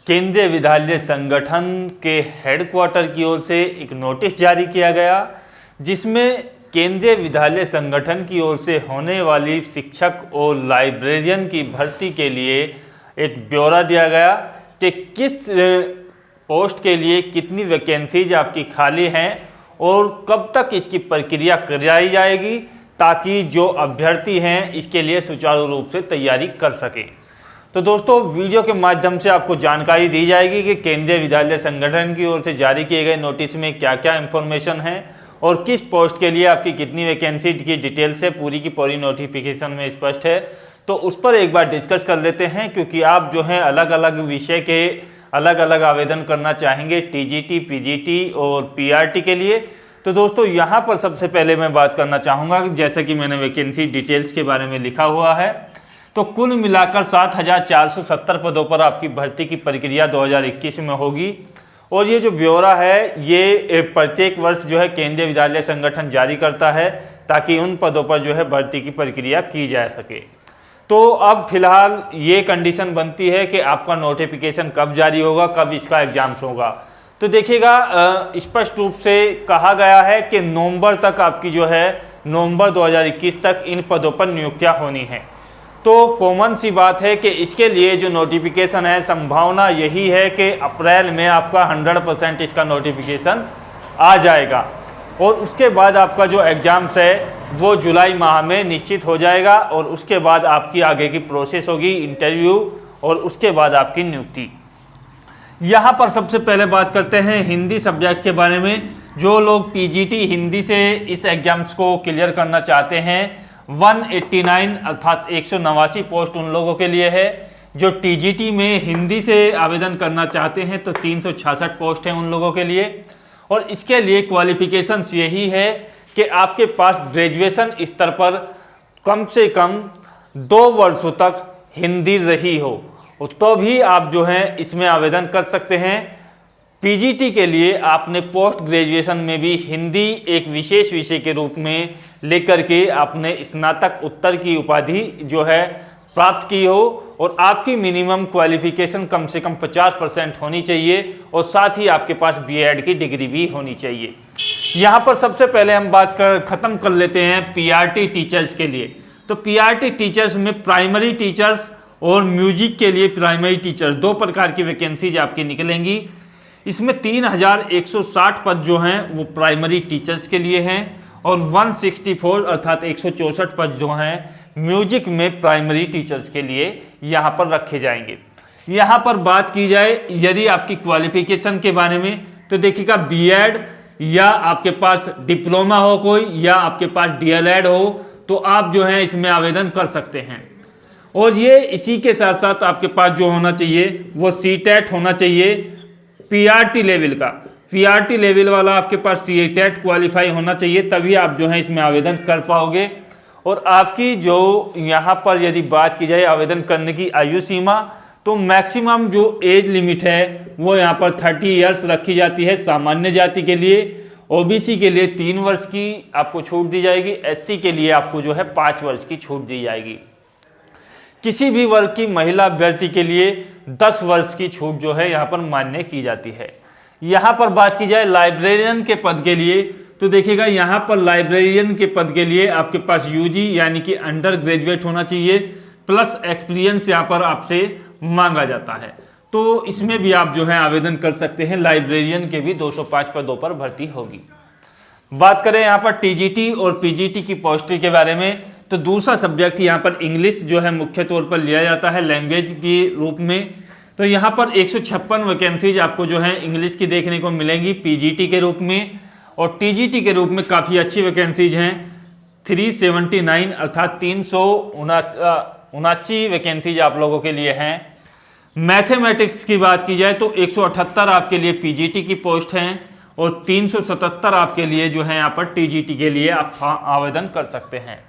केंद्रीय विद्यालय संगठन के हेडक्वार्टर की ओर से एक नोटिस जारी किया गया, जिसमें केंद्रीय विद्यालय संगठन की ओर से होने वाली शिक्षक और लाइब्रेरियन की भर्ती के लिए एक ब्यौरा दिया गया कि किस पोस्ट के लिए कितनी वैकेंसीज आपकी खाली हैं और कब तक इसकी प्रक्रिया कराई जाएगी, ताकि जो अभ्यर्थी हैं इसके लिए सुचारू रूप से तैयारी कर सकें। तो दोस्तों, वीडियो के माध्यम से आपको जानकारी दी जाएगी कि केंद्रीय विद्यालय संगठन की ओर से जारी किए गए नोटिस में क्या क्या इंफॉर्मेशन है और किस पोस्ट के लिए आपकी कितनी वैकेंसी की डिटेल से पूरी की पूरी नोटिफिकेशन में स्पष्ट है। तो उस पर एक बार डिस्कस कर लेते हैं, क्योंकि आप जो है अलग अलग विषय के अलग अलग आवेदन करना चाहेंगे, टीजीटी, पीजीटी और पीआरटी के लिए। तो दोस्तों, यहाँ पर सबसे पहले मैं बात करना चाहूँगा, जैसा कि मैंने वैकेंसी डिटेल्स के बारे में लिखा हुआ है, तो कुल मिलाकर 7,470 पदों पर आपकी भर्ती की प्रक्रिया 2021 में होगी। और ये जो ब्यौरा है ये प्रत्येक वर्ष जो है केंद्रीय विद्यालय संगठन जारी करता है, ताकि उन पदों पर जो है भर्ती की प्रक्रिया की जा सके। तो अब फिलहाल ये कंडीशन बनती है कि आपका नोटिफिकेशन कब जारी होगा, कब इसका एग्जाम्स होगा। तो देखिएगा, स्पष्ट रूप से कहा गया है कि नवंबर तक आपकी जो है नवंबर 2021 तक इन पदों पर नियुक्तियां होनी है। तो कॉमन सी बात है कि इसके लिए जो नोटिफिकेशन है, संभावना यही है कि अप्रैल में आपका 100% इसका नोटिफिकेशन आ जाएगा और उसके बाद आपका जो एग्ज़ाम्स है वो जुलाई माह में निश्चित हो जाएगा और उसके बाद आपकी आगे की प्रोसेस होगी इंटरव्यू और उसके बाद आपकी नियुक्ति। यहाँ पर सबसे पहले बात करते हैं हिंदी सब्जेक्ट के बारे में। जो लोग पीजीटी हिंदी से इस एग्जाम्स को क्लियर करना चाहते हैं, 189 अर्थात 189 पोस्ट उन लोगों के लिए है। जो टीजीटी में हिंदी से आवेदन करना चाहते हैं तो 366 पोस्ट हैं उन लोगों के लिए। और इसके लिए क्वालिफिकेशंस यही है कि आपके पास ग्रेजुएशन स्तर पर कम से कम 2 वर्षों तक हिंदी रही हो, तो भी आप जो है इसमें आवेदन कर सकते हैं। पीजीटी के लिए आपने पोस्ट ग्रेजुएशन में भी हिंदी एक विशेष विषय के रूप में लेकर के आपने स्नातक उत्तर की उपाधि जो है प्राप्त की हो और आपकी मिनिमम क्वालिफिकेशन कम से कम 50% होनी चाहिए और साथ ही आपके पास बीएड की डिग्री भी होनी चाहिए। यहाँ पर सबसे पहले हम बात खत्म कर लेते हैं पीआरटी टीचर्स के लिए। तो पीआरटी टीचर्स में प्राइमरी टीचर्स और म्यूजिक के लिए प्राइमरी टीचर्स 2 प्रकार की वैकेंसीज आपकी निकलेंगी। इसमें 3,160 पद जो हैं वो प्राइमरी टीचर्स के लिए हैं और 164 अर्थात 164 पद जो हैं म्यूजिक में प्राइमरी टीचर्स के लिए यहाँ पर रखे जाएंगे। यहाँ पर बात की जाए यदि आपकी क्वालिफिकेशन के बारे में, तो देखिएगा बीएड या आपके पास डिप्लोमा हो कोई या आपके पास डीएलएड हो तो आप जो है इसमें आवेदन कर सकते हैं। और ये इसी के साथ साथ आपके पास जो होना चाहिए वो सीटेट होना चाहिए पीआरटी लेवल का। पीआरटी लेवल वाला आपके पास सीटेट क्वालिफाई होना चाहिए, तभी आप जो है इसमें आवेदन कर पाओगे। और आपकी जो यहाँ पर यदि बात की जाए आवेदन करने की आयु सीमा, तो मैक्सिमम जो एज लिमिट है वो यहाँ पर 30 ईयर्स रखी जाती है सामान्य जाति के लिए। ओबीसी के लिए 3 वर्ष की आपको छूट दी जाएगी, एससी के लिए आपको जो है 5 वर्ष की छूट दी जाएगी। किसी भी वर्ग की महिला अभ्यर्थी के लिए 10 वर्ष की छूट जो है यहाँ पर मान्य की जाती है। यहाँ पर बात की जाए लाइब्रेरियन के पद के लिए, तो देखिएगा यहाँ पर लाइब्रेरियन के पद के लिए आपके पास यूजी यानी कि अंडर ग्रेजुएट होना चाहिए प्लस एक्सपीरियंस यहाँ पर आपसे मांगा जाता है। तो इसमें भी आप जो है आवेदन कर सकते हैं। लाइब्रेरियन के भी 205 पदों पर भर्ती होगी। बात करें यहाँ पर टीजीटी और पीजीटी की पोस्ट के बारे में, तो दूसरा सब्जेक्ट यहाँ पर इंग्लिश जो है मुख्य तौर पर लिया जाता है लैंग्वेज के रूप में। तो यहाँ पर 156 वैकेंसीज आपको जो है इंग्लिश की देखने को मिलेंगी पीजीटी के रूप में। और टीजीटी के रूप में काफ़ी अच्छी वैकेंसीज हैं, 379 अर्थात 379 वैकेंसीज आप लोगों के लिए हैं। मैथमेटिक्स की बात की जाए तो 178 आपके लिए पीजीटी की पोस्ट हैं और 377 आपके लिए जो है यहाँ पर टीजीटी के लिए आप आवेदन कर सकते हैं।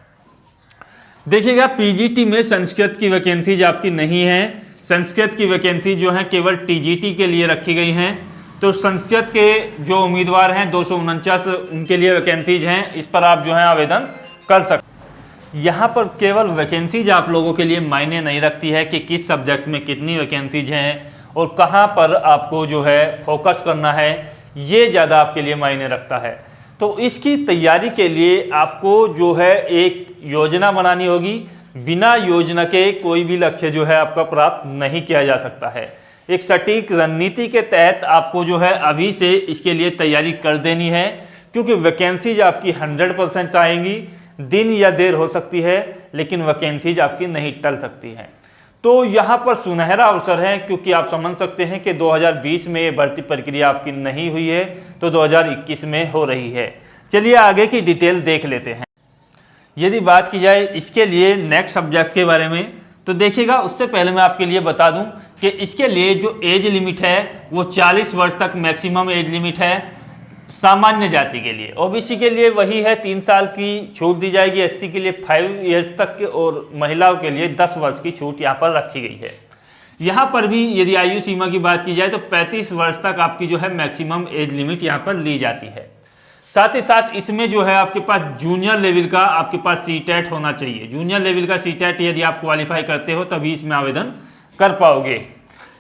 देखिएगा, पीजीटी में संस्कृत की वैकेंसीज आपकी नहीं है। संस्कृत की वैकेंसी जो है केवल टीजीटी के लिए रखी गई हैं। तो संस्कृत के जो उम्मीदवार हैं 249 उनके लिए वैकेंसीज हैं, इस पर आप जो है आवेदन कर सकते हैं। यहाँ पर केवल वैकेंसीज आप लोगों के लिए मायने नहीं रखती है कि किस सब्जेक्ट में कितनी वैकेंसीज हैं और कहाँ पर आपको जो है फोकस करना है, ये ज़्यादा आपके लिए मायने रखता है। तो इसकी तैयारी के लिए आपको जो है एक योजना बनानी होगी। बिना योजना के कोई भी लक्ष्य जो है आपका प्राप्त नहीं किया जा सकता है। एक सटीक रणनीति के तहत आपको जो है अभी से इसके लिए तैयारी कर देनी है, क्योंकि वैकेंसीज आपकी 100% आएंगी। दिन या देर हो सकती है, लेकिन वैकेंसीज आपकी नहीं टल सकती है। तो यहाँ पर सुनहरा अवसर है, क्योंकि आप समझ सकते हैं कि 2020 में ये भर्ती प्रक्रिया आपकी नहीं हुई है, तो 2021 में हो रही है। चलिए आगे की डिटेल देख लेते हैं। यदि बात की जाए इसके लिए नेक्स्ट सब्जेक्ट के बारे में, तो देखिएगा उससे पहले मैं आपके लिए बता दूं कि इसके लिए जो एज लिमिट है वो 40 वर्ष तक मैक्सिमम एज लिमिट है सामान्य जाति के लिए। ओबीसी के लिए वही है, 3 साल की छूट दी जाएगी। एससी के लिए 5 ईयर्स तक के, और महिलाओं के लिए 10 वर्ष की छूट यहाँ पर रखी गई है। यहाँ पर भी यदि आयु सीमा की बात की जाए तो 35 वर्ष तक आपकी जो है मैक्सिमम एज लिमिट यहाँ पर ली जाती है। साथ ही साथ इसमें जो है आपके पास जूनियर लेवल का आपके पास सीटेट होना चाहिए। जूनियर लेवल का सीटेट यदि आप क्वालिफाई करते हो तभी इसमें आवेदन कर पाओगे।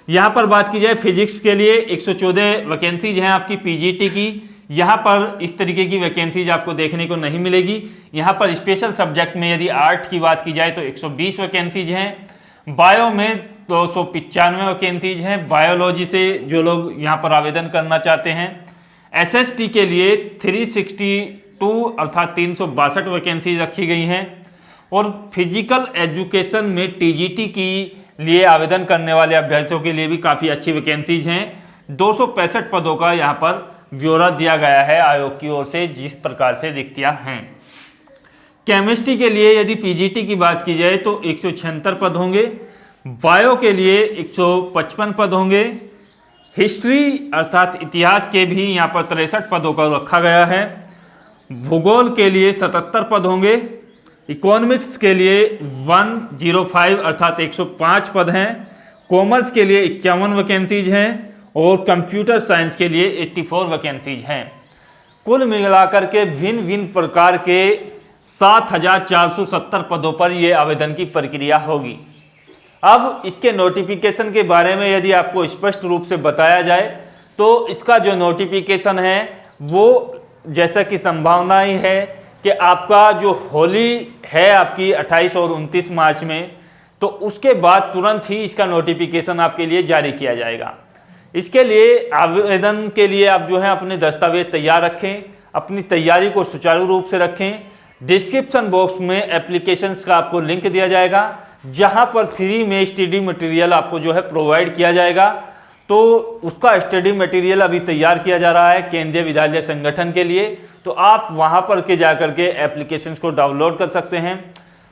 यहाँ पर बात की जाए फिजिक्स के लिए 114 वैकेंसीज हैं आपकी पीजीटी की। यहाँ पर इस तरीके की वैकेंसीज आपको देखने को नहीं मिलेगी। यहाँ पर स्पेशल सब्जेक्ट में यदि आर्ट की बात की जाए तो 120 वैकेंसीज हैं। बायो में 295 वैकेंसीज हैं, बायोलॉजी से जो लोग यहाँ पर आवेदन करना चाहते हैं। एसएसटी के लिए 362 अर्थात 362 वैकेंसीज रखी गई हैं। और फिजिकल एजुकेशन में टीजीटी की लिए आवेदन करने वाले अभ्यर्थियों के लिए भी काफ़ी अच्छी वैकेंसीज हैं। 265 पदों का यहाँ पर ब्यौरा दिया गया है आयोग की ओर से, जिस प्रकार से रिक्तियाँ हैं। केमिस्ट्री के लिए यदि पीजीटी की बात की जाए तो 176 पद होंगे। बायो के लिए 155 पद होंगे। हिस्ट्री अर्थात इतिहास के भी यहाँ पर 63 पदों का रखा गया है। भूगोल के लिए 77 पद होंगे। इकोनॉमिक्स के लिए 105 अर्थात 105 पद हैं। कॉमर्स के लिए 51 वैकेंसीज हैं और कंप्यूटर साइंस के लिए 84 वैकेंसीज हैं। कुल मिलाकर के भिन्न भिन्न प्रकार के 7470 पदों पर यह आवेदन की प्रक्रिया होगी। अब इसके नोटिफिकेशन के बारे में यदि आपको स्पष्ट रूप से बताया जाए तो इसका जो नोटिफिकेशन है वो जैसा कि संभावना ही है कि आपका जो होली है आपकी 28 और 29 मार्च में, तो उसके बाद तुरंत ही इसका नोटिफिकेशन आपके लिए जारी किया जाएगा। इसके लिए आवेदन के लिए आप जो है अपने दस्तावेज तैयार रखें, अपनी तैयारी को सुचारू रूप से रखें। डिस्क्रिप्शन बॉक्स में एप्लीकेशंस का आपको लिंक दिया जाएगा, जहां पर फ्री में स्टडी मटेरियल आपको जो है प्रोवाइड किया जाएगा। तो उसका स्टडी मटेरियल अभी तैयार किया जा रहा है केंद्रीय विद्यालय संगठन के लिए, तो आप वहां पर के जाकर के एप्लीकेशंस को डाउनलोड कर सकते हैं।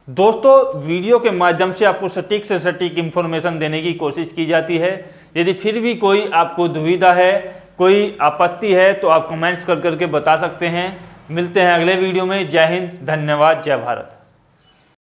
दोस्तों, वीडियो के माध्यम से आपको सटीक से सटीक इंफॉर्मेशन देने की कोशिश की जाती है। यदि फिर भी कोई आपको दुविधा है, कोई आपत्ति है, तो आप कमेंट्स कर करके बता सकते हैं। मिलते हैं अगले वीडियो में। जय हिंद, धन्यवाद, जय भारत।